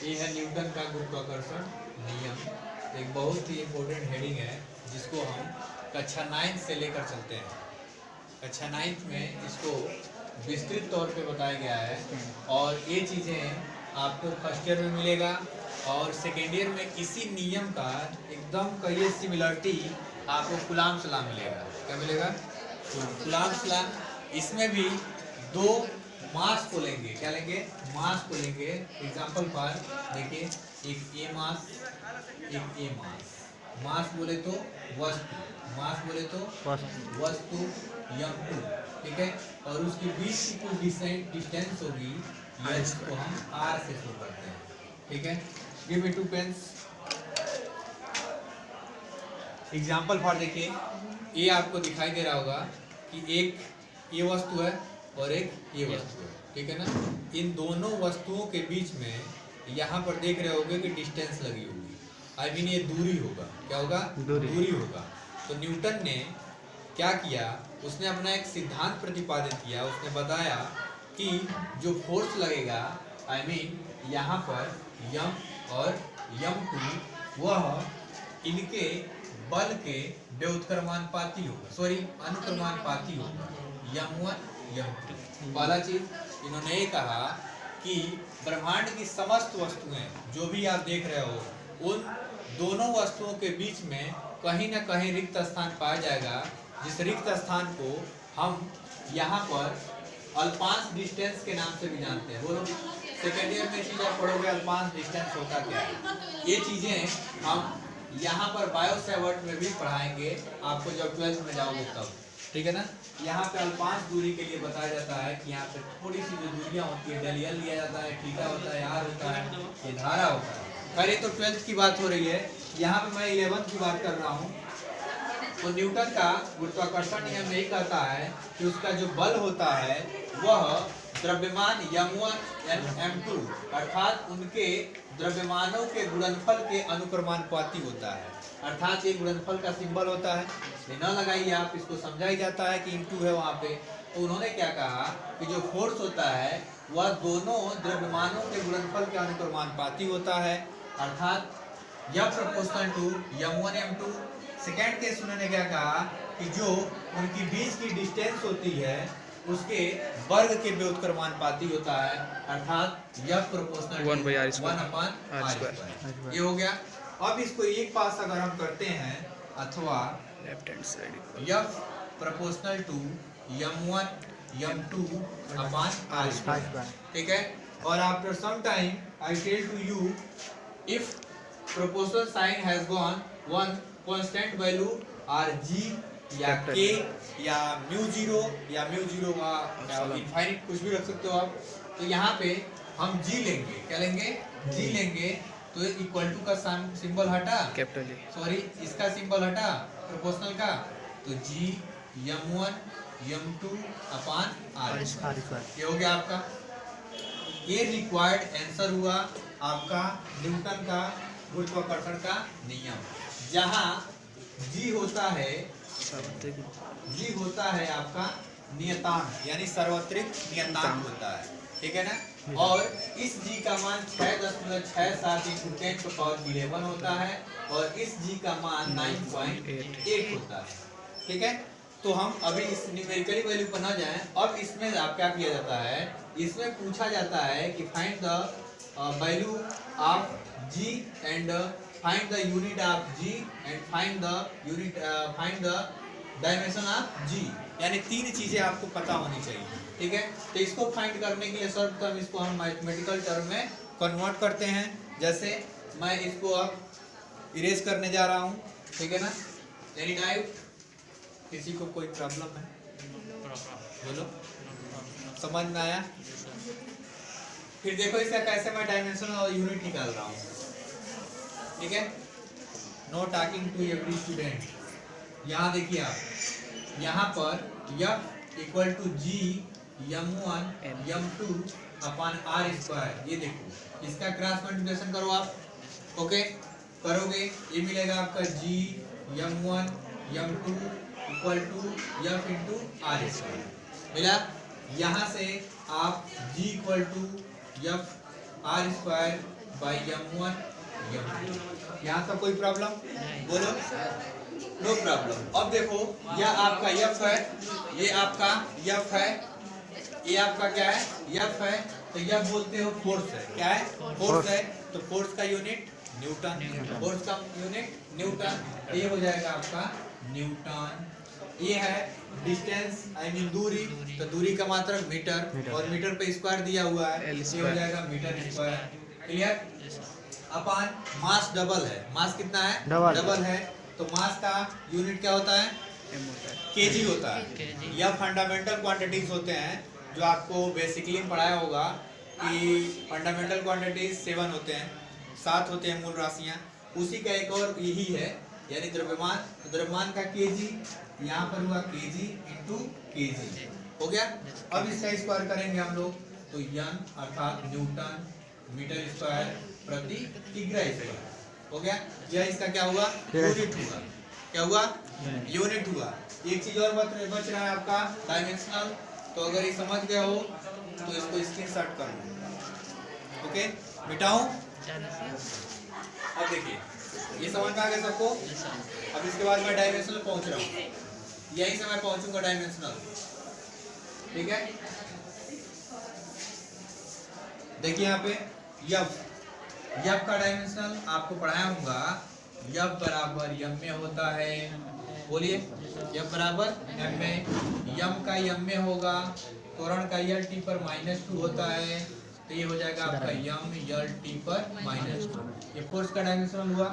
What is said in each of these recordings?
ये है न्यूटन का गुरुत्वाकर्षण नियम। एक बहुत ही इम्पोर्टेंट हेडिंग है जिसको हम कक्षा 9 से लेकर चलते हैं। कक्षा 9 में इसको विस्तृत तौर पे बताया गया है और ये चीज़ें आपको फर्स्ट ईयर में मिलेगा और सेकेंड ईयर में इसी नियम का एकदम कई सिमिलरिटी आपको कूलाम्स लॉ मिलेगा। क्या मिलेगा? Coulombs law. इसमें भी दो मास को लेंगे। क्या लेंगे? मास को लेंगे। एग्जाम्पल पर देखिए, एक ए मास, एक ए मास। मास बोले तो वस्तु, मास बोले तो वस्तु m2, ठीक है। और उसके बीच की कुछ डिस्टेंस होगी, इसको हम r से शो करते हैं, ठीक है। Give me 2 pens. Example for देखिए, ये आपको दिखाई दे रहा होगा कि एक ये वस्तु है और एक ये वस्तु है, ठीक है ना। इन दोनों वस्तुओं के बीच में यहाँ पर देख रहे होगे कि डिस्टेंस लगी होगी, आई मीन ये दूरी होगा। क्या होगा? दूरी होगा। तो न्यूटन ने क्या किया, उसने अपना एक सिद्धांत प्रतिपादित किया। उसने बताया कि जो फोर्स लगेगा, आई मीन यहाँ पर m और m2, वह इनके बल के व्युत्क्रमानुपाती होगा, सॉरी अनुक्रमानुपाती होगा, m1 m2। पहला चीज इन्होंने ये कहा कि ब्रह्मांड की समस्त वस्तुएं जो भी आप देख रहे हो, उन दोनों वस्तुओं के बीच में कहीं ना कहीं रिक्त स्थान पाया जाएगा, जिस रिक्त स्थान को हम यहाँ पर अल्पांश डिस्टेंस के नाम से भी जानते हैं। बोलो, सेकेंड ईयर में चीज़ आप पढ़ोगे अल्पांश डिस्टेंस होता क्या है। ये चीज़ें हम यहाँ पर बायो सेवर्ट में भी पढ़ाएंगे आपको जब 12th में जाओगे तब, ठीक है ना। यहाँ पे अल्पांश दूरी के लिए बताया जाता है कि यहाँ पे थोड़ी सी जो दूरियाँ होती है, डेलियल लिया जाता है, थीटा होता है, आर होता है, ये धारा होता है। खैर, ये तो 12th की बात हो रही है। यहाँ पे मैं 11th की बात कर रहा हूँ। तो न्यूटन का गुरुत्वाकर्षण नियम यही कहता है कि उसका जो बल होता है वह द्रव्यमान m1 m2 अर्थात उनके द्रव्यमानों के गुणनफल के अनुक्रमानुपाती होता है। अर्थात ये गुणनफल का सिंबल होता है, ये न लगाइए आप, इसको समझा ही जाता है कि इंटू है वहाँ पे। तो उन्होंने क्या कहा कि जो फोर्स होता है वह दोनों द्रव्यमानों के गुणनफल के अनुक्रमानुपाती होता है, अर्थात यह proportional to m1 m2। Second case उन्होंने क्या कहा कि जो उनकी बीच की डिस्टेंस होती है उसके वर्ग के व्युत्क्रमानुपाती होता है, अर्थात यह प्रोपोर्शनल 1/r²। ये हो गया। अब इसको एक पास अगर हम करते हैं, अथवा लेफ्ट हैंड साइड यह प्रोपोर्शनल टू m1 m2/r², ठीक है। और after some time I tell to you, if proportional sign has gone one constant value R G या के या म्यू0 या म्यू0 का इनफाइनाइट कुछ भी रख सकते हो आप। तो यहाँ पे हम जी लेंगे। क्या लेंगे? जी लेंगे। तो इक्वल टू का सिंबल हटा, कैपिटल सॉरी इसका सिंबल हटा प्रोपोर्शनल का, तो जी m1 m2/r²। ये हो गया आपका। ये रिक्वायर्ड आंसर हुआ आपका न्यूटन का गुरुत्वाकर्षण का नियम, जहाँ जी होता है आपका नियतांक, यानी सार्वत्रिक नियतांक होता है, ठीक है ना। और इस जी का मान 6.67 × 10⁻11 होता है और इस जी का मान 9.8 होता है, ठीक है। तो हम अभी इस न्यूमेरिकली वैल्यू पर ना जाएं। अब इसमें आप क्या किया जाता है, इसमें पूछा जाता है कि find the value of G and find the unit of g and find the dimension of g, यानी तीन चीजें आपको पता होनी चाहिए, ठीक है। तो इसको फाइंड करने के लिए सर्वप्रथम इसको हम मैथमेटिकल टर्म में कन्वर्ट करते हैं। जैसे मैं इसको अब इरेज करने जा रहा हूँ, ठीक है ना। Any doubt? किसी को कोई प्रॉब्लम है? बोलो, समझ में आया? फिर देखो इसका कैसे मैं डायमेंशन और यूनिट निकाल रहा हूँ, ठीक है। No talking to every student. यहाँ देखिए आप, यहाँ पर f equal to ji m1 m2/r²। ये देखो, इसका क्रॉस मल्टीप्लिकेशन करो आप, ओके करोगे, ये मिलेगा आपका जी m1 m2 equal to f × r²। मिला। यहाँ से आप g equal to f r² by m1 m2। यहाँ तक कोई प्रॉब्लम बोलो? No problem. अब देखो यह आपका f है, ये आपका f है, ये आपका क्या है? f है। तो यह बोलते हो फोर्स है। क्या है? फोर्स है। तो फोर्स का यूनिट न्यूटन, फोर्स का यूनिट न्यूटन। ये हो जाएगा आपका न्यूटन। ये है डिस्टेंस आई मीन दूरी, तो दूरी का मात्रक मीटर, और मीटर पे स्क्वायर दिया हुआ है, ये हो जाएगा मीटर स्क्वायर। क्लियर? अपन मास डबल है, मास कितना है? डबल है। तो मास का यूनिट क्या होता है? केजी होता है। यह फंडामेंटल क्वांटिटीज होते हैं जो आपको बेसिकली पढ़ाया होगा कि फंडामेंटल क्वांटिटीज 7 होते हैं, 7 होते हैं मूल राशियां। उसी का एक और यही है, यानी द्रव्यमान। तो द्रव्यमान का केजी यहाँ पर हुआ केजी इंटू केजी, हो गया। अब इसका स्क्वायर करेंगे हम लोग, तो यन अर्थात न्यूटन मीटर स्क्वायर प्रति किग्रा स्क्वायर, हो गया। यह इसका क्या हुआ? यूनिट हुआ। क्या हुआ? यूनिट हुआ। एक चीज और बच रहा है आपका डायमेंशनल। तो अगर ये समझ गए हो तो इसको स्क्रीनशॉट कर लो। ओके, मिटाऊं? अब देखिए ये समझ में आ गया सबको। अब इसके बाद मैं डायमेंशनल पहुंच रहा हूँ, यहीं से मैं पहुंचूंगा डायमेंशनल। ठीक है, देखिए यहाँ पे यफ का डायमेंशनल आपको पढ़ाया होगा। यफ बराबर यम में होता है, बोलिए यफ बराबर एम में। यम का यम में होगा, त्वरण का यल टी पर -2 होता है, तो ये हो जाएगा आपका यम यल टी पर -2। ये फोर्स का डायमेंशनल हुआ।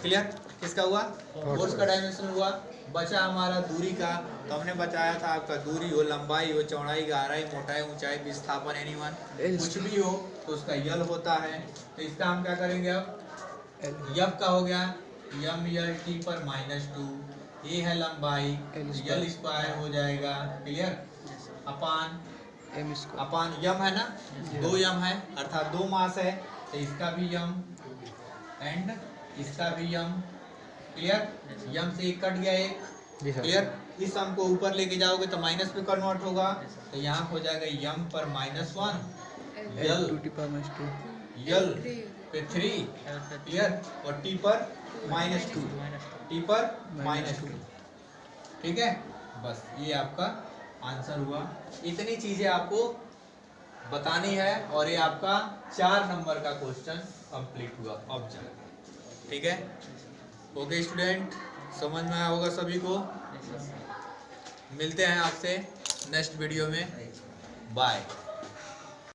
क्लियर? किसका हुआ? फोर्स का डायमेंशनल हुआ। बचा हमारा दूरी का। तो हमने बताया था आपका दूरी हो, लंबाई हो, चौड़ाई, गहराई, मोटाई, ऊंचाई, विस्थापन, एनीवन कुछ भी हो तो उसका यल होता है। तो इसका हम क्या करेंगे? अब यफ का हो गया यम यल टी पर -2, ये है लंबाई, यल स्क्वायर हो जाएगा। क्लियर? अपान यम है ना, 2 यम है अर्थात 2 मास है, तो इसका भी यम एंड इसका भी यम। क्लियर? यम से एक कट गया एक। क्लियर? इस सम को ऊपर लेके जाओगे तो माइनस पे कन्वर्ट होगा, तो यहाँ हो जाएगा यम पर -1, यल पे 3, क्लियर, और टी पर -2, टी पर -2। ठीक है, बस ये आपका आंसर हुआ। इतनी चीजें आपको बतानी है और ये आपका 4 नंबर का क्वेश्चन कंप्लीट हुआ। अब जाएगा। ठीक है, ओके स्टूडेंट, समझ में आया होगा सभी को। मिलते हैं आपसे नेक्स्ट वीडियो में। बाय।